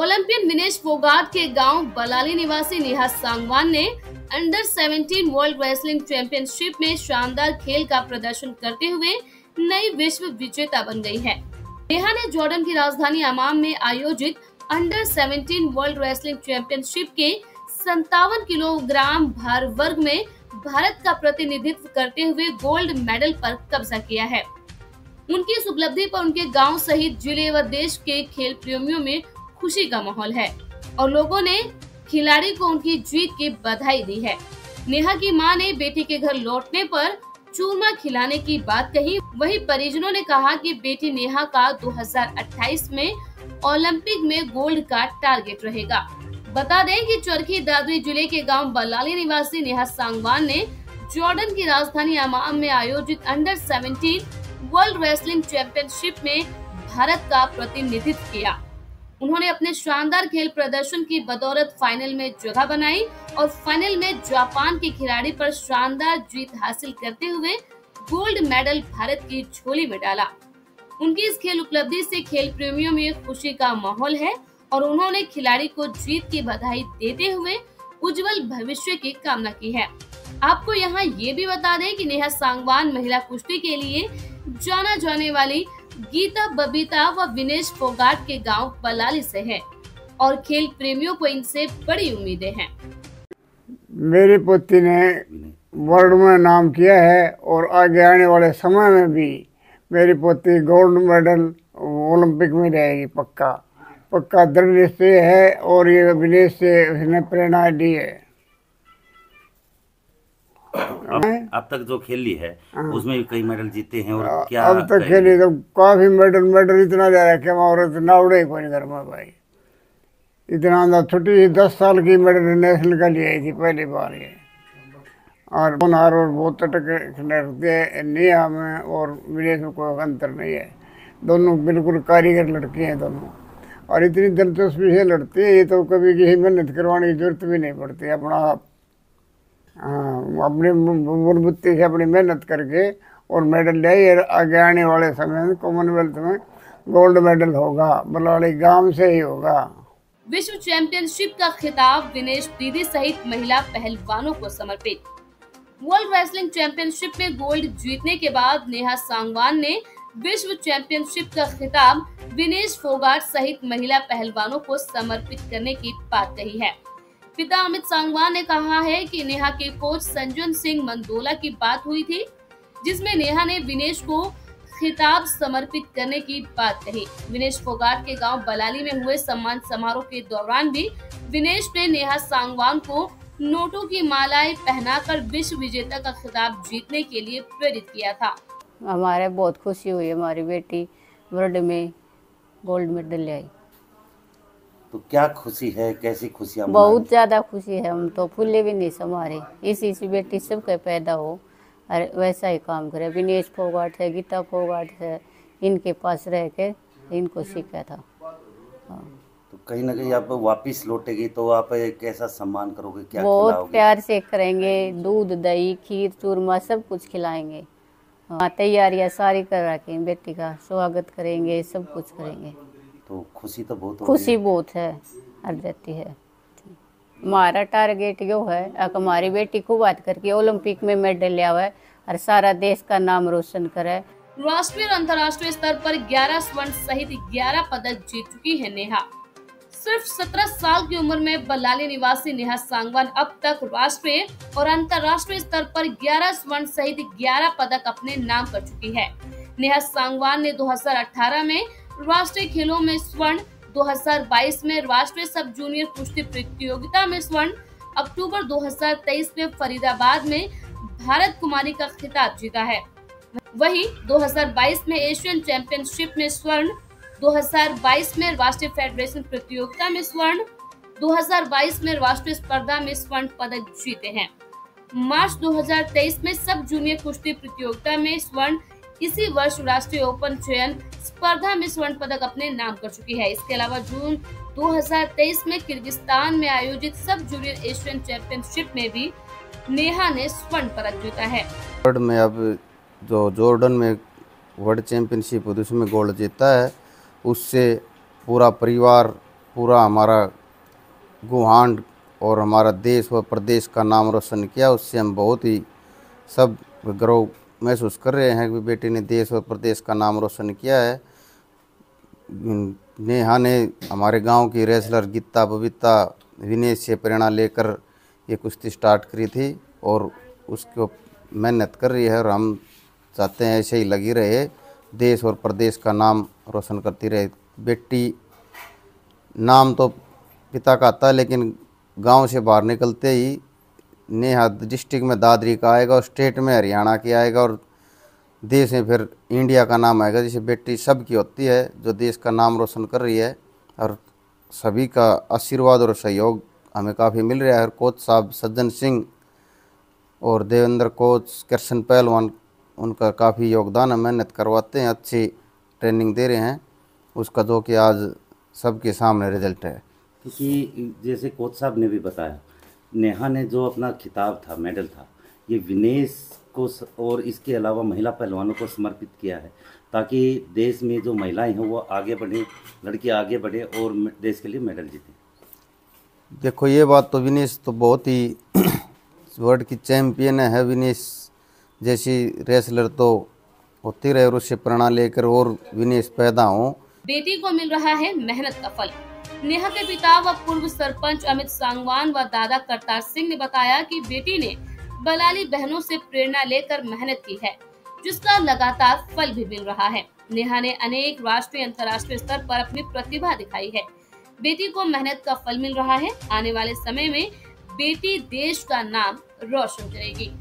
Olympian Vinesh Phogat के गांव बलाली निवासी नेहा सांगवान ने अंडर 17 वर्ल्ड रेसलिंग चैंपियनशिप में शानदार खेल का प्रदर्शन करते हुए नई विश्व विजेता बन गई है। नेहा ने जॉर्डन की राजधानी अम्मान में आयोजित अंडर 17 वर्ल्ड रेसलिंग चैंपियनशिप के 57 किलोग्राम भार वर्ग में भारत का प्रतिनिधित्व करते हुए गोल्ड मेडल पर कब्जा किया है। उनकी इस उपलब्धि पर उनके गांव सहित जिले व देश के खेल प्रेमियों में खुशी का माहौल है और लोगों ने खिलाड़ी को उनकी जीत की बधाई दी है। नेहा की मां ने बेटी के घर लौटने पर चूरमा खिलाने की बात कही। वहीं परिजनों ने कहा कि बेटी नेहा का 2028 में ओलंपिक में गोल्ड का टारगेट रहेगा। बता दें कि चरखी दादरी जिले के गांव बलाली निवासी नेहा सांगवान ने जॉर्डन की राजधानी अम्मान में आयोजित अंडर 17 वर्ल्ड रेसलिंग चैंपियनशिप में भारत का प्रतिनिधित्व किया। उन्होंने अपने शानदार खेल प्रदर्शन की बदौलत फाइनल में जगह बनाई और फाइनल में जापान के खिलाड़ी पर शानदार जीत हासिल करते हुए गोल्ड मेडल भारत की झोली में डाला। उनकी इस खेल उपलब्धि से खेल प्रेमियों में खुशी का माहौल है और उन्होंने खिलाड़ी को जीत की बधाई देते हुए उज्जवल भविष्य की कामना की है। आपको यहाँ ये भी बता दें कि नेहा सांगवान महिला कुश्ती के लिए जाना जाने वाली गीता बबीता व विनेश फोगाट के गांव बलाली से है और खेल प्रेमियों को इनसे बड़ी उम्मीदें हैं। मेरी पोती ने वर्ल्ड में नाम किया है और आगे आने वाले समय में भी मेरी पोती गोल्ड मेडल ओलंपिक में रहेगी। पक्का दृढ़ निश्चय है और ये विदेश से उसने प्रेरणा ली है। अब तक जो खेली है उसमें भी कई मेडल जीते हैं और क्या अब तक खेली तो काफी मेडल इतना ज्यादा कि और नावड़े कोई घर में भाई इतना छोटी 10 साल की मेडल नेशनल का लिए थी पहली बार ये। और बहुत तटक नेहा में और विदेश में कोई अंतर नहीं है। दोनों बिल्कुल कारीगर लड़के हैं दोनों और इतनी दिलचस्पी से लड़ती है। ये तो कभी किसी मेहनत करवाने की जरूरत भी नहीं पड़ती। अपनी बुद्धि से अपनी मेहनत करके और मेडल ले आगे आने वाले समय में कॉमनवेल्थ में गोल्ड मेडल होगा, बलाली गांव से ही होगा। विश्व चैंपियनशिप का खिताब विनेश दीदी सहित महिला पहलवानों को समर्पित। वर्ल्ड रेसलिंग चैंपियनशिप में गोल्ड जीतने के बाद नेहा सांगवान ने विश्व चैंपियनशिप का खिताब विनेश फोगाट सहित महिला पहलवानों को समर्पित करने की बात कही है। पिता अमित सांगवान ने कहा है कि नेहा के कोच संजन सिंह मंदोला की बात हुई थी, जिसमें नेहा ने विनेश को खिताब समर्पित करने की बात कही। विनेश फोगाट के गांव बलाली में हुए सम्मान समारोह के दौरान भी विनेश ने नेहा सांगवान को नोटों की मालाएं पहनाकर विश्व विजेता का खिताब जीतने के लिए प्रेरित किया था। हमारे बहुत खुशी हुई, हमारी बेटी वर्ल्ड में गोल्ड मेडल ले आई। तो क्या खुशी है, कैसी खुशियाँ? बहुत ज्यादा खुशी है, हम तो फूले भी नहीं समारे। इसी से बेटी सबके पैदा हो और वैसा ही काम करे। विनेश फोगाट है, गीता फोगाट है, इनके पास रह के इनको सीखा था। तो कहीं ना कहीं आप वापिस लौटेगी तो आप कैसा सम्मान करोगे, क्या बहुत खिलाओगे? प्यार से करेंगे, दूध दही खीर चूरमा सब कुछ खिलाएंगे। तैयारियां सारी कर रखी, बेटी का स्वागत करेंगे, सब कुछ करेंगे। तो खुशी तो बहुत खुशी बहुत है, हर जाती है। हमारा टारगेट यो है कि हमारी बेटी खूब बात करके ओलंपिक में मेडल लिया हुआ है और सारा देश का नाम रोशन करे। राष्ट्रीय और अंतर्राष्ट्रीय स्तर पर 11 स्वर्ण सहित 11 पदक जीत चुकी है नेहा। सिर्फ 17 साल की उम्र में बलाली निवासी नेहा सांगवान अब तक राष्ट्रीय और अंतर्राष्ट्रीय स्तर पर 11 स्वर्ण सहित 11 पदक अपने नाम कर चुकी है। नेहा सांगवान ने 2018 में राष्ट्रीय खेलों में स्वर्ण, 2022 में राष्ट्रीय सब जूनियर कुश्ती प्रतियोगिता में स्वर्ण, अक्टूबर 2023 में फरीदाबाद में भारत कुमारी का खिताब जीता है। वहीं 2022 में एशियन चैंपियनशिप में स्वर्ण, 2022 में राष्ट्रीय फेडरेशन प्रतियोगिता में स्वर्ण, 2022 में राष्ट्रीय स्पर्धा में स्वर्ण पदक जीते हैं। मार्च 2023 में सब जूनियर कुश्ती प्रतियोगिता में स्वर्ण, इसी वर्ष राष्ट्रीय ओपन चयन स्पर्धा में स्वर्ण पदक अपने नाम कर चुकी है। इसके अलावा जून 2023 में किर्गिस्तान में आयोजित सब जूनियर एशियन चैंपियनशिप में भी नेहा ने स्वर्ण पदक जीता है। वर्ल्ड में अब जो जॉर्डन में वर्ल्ड चैंपियनशिप होती है उसमें गोल्ड जीता है, उससे पूरा परिवार पूरा हमारा गुहांड और हमारा देश व प्रदेश का नाम रोशन किया। उससे हम बहुत ही सब गर्व महसूस कर रहे हैं कि बेटी ने देश और प्रदेश का नाम रोशन किया है। नेहा ने हमारे गांव की रेसलर गीता बबीता विनेश से प्रेरणा लेकर ये कुश्ती स्टार्ट करी थी और उसको मेहनत कर रही है और हम चाहते हैं ऐसे ही लगी रहे, देश और प्रदेश का नाम रोशन करती रहे। बेटी नाम तो पिता का आता है, लेकिन गांव से बाहर निकलते ही नेहा डिस्ट्रिक्ट में दादरी का आएगा और स्टेट में हरियाणा की आएगा और देश में फिर इंडिया का नाम आएगा। जैसे बेटी सबकी होती है जो देश का नाम रोशन कर रही है और सभी का आशीर्वाद और सहयोग हमें काफ़ी मिल रहा है। और कोच साहब सज्जन सिंह और देवेंद्र कोच कृष्ण पहलवान, उनका काफ़ी योगदान है, मेहनत करवाते हैं, अच्छी ट्रेनिंग दे रहे हैं उसका, जो कि आज सबके सामने रिजल्ट है। क्योंकि जैसे कोच साहब ने भी बताया, नेहा ने जो अपना खिताब था, मेडल था, ये विनेश को और इसके अलावा महिला पहलवानों को समर्पित किया है, ताकि देश में जो महिलाएं हैं वो आगे बढ़ें, लड़कियां आगे बढ़े और देश के लिए मेडल जीतें। देखो ये बात तो विनेश तो बहुत ही वर्ल्ड की चैंपियन है। विनेश जैसी रेसलर तो होती रहे और उससे प्रेरणा लेकर और विनेश पैदा हो। बेटी को मिल रहा है मेहनत का फल। नेहा के पिता व पूर्व सरपंच अमित सांगवान व दादा करतार सिंह ने बताया कि बेटी ने बलाली बहनों से प्रेरणा लेकर मेहनत की है, जिसका लगातार फल भी मिल रहा है। नेहा ने अनेक राष्ट्रीय अंतर्राष्ट्रीय स्तर पर अपनी प्रतिभा दिखाई है। बेटी को मेहनत का फल मिल रहा है। आने वाले समय में बेटी देश का नाम रोशन करेगी।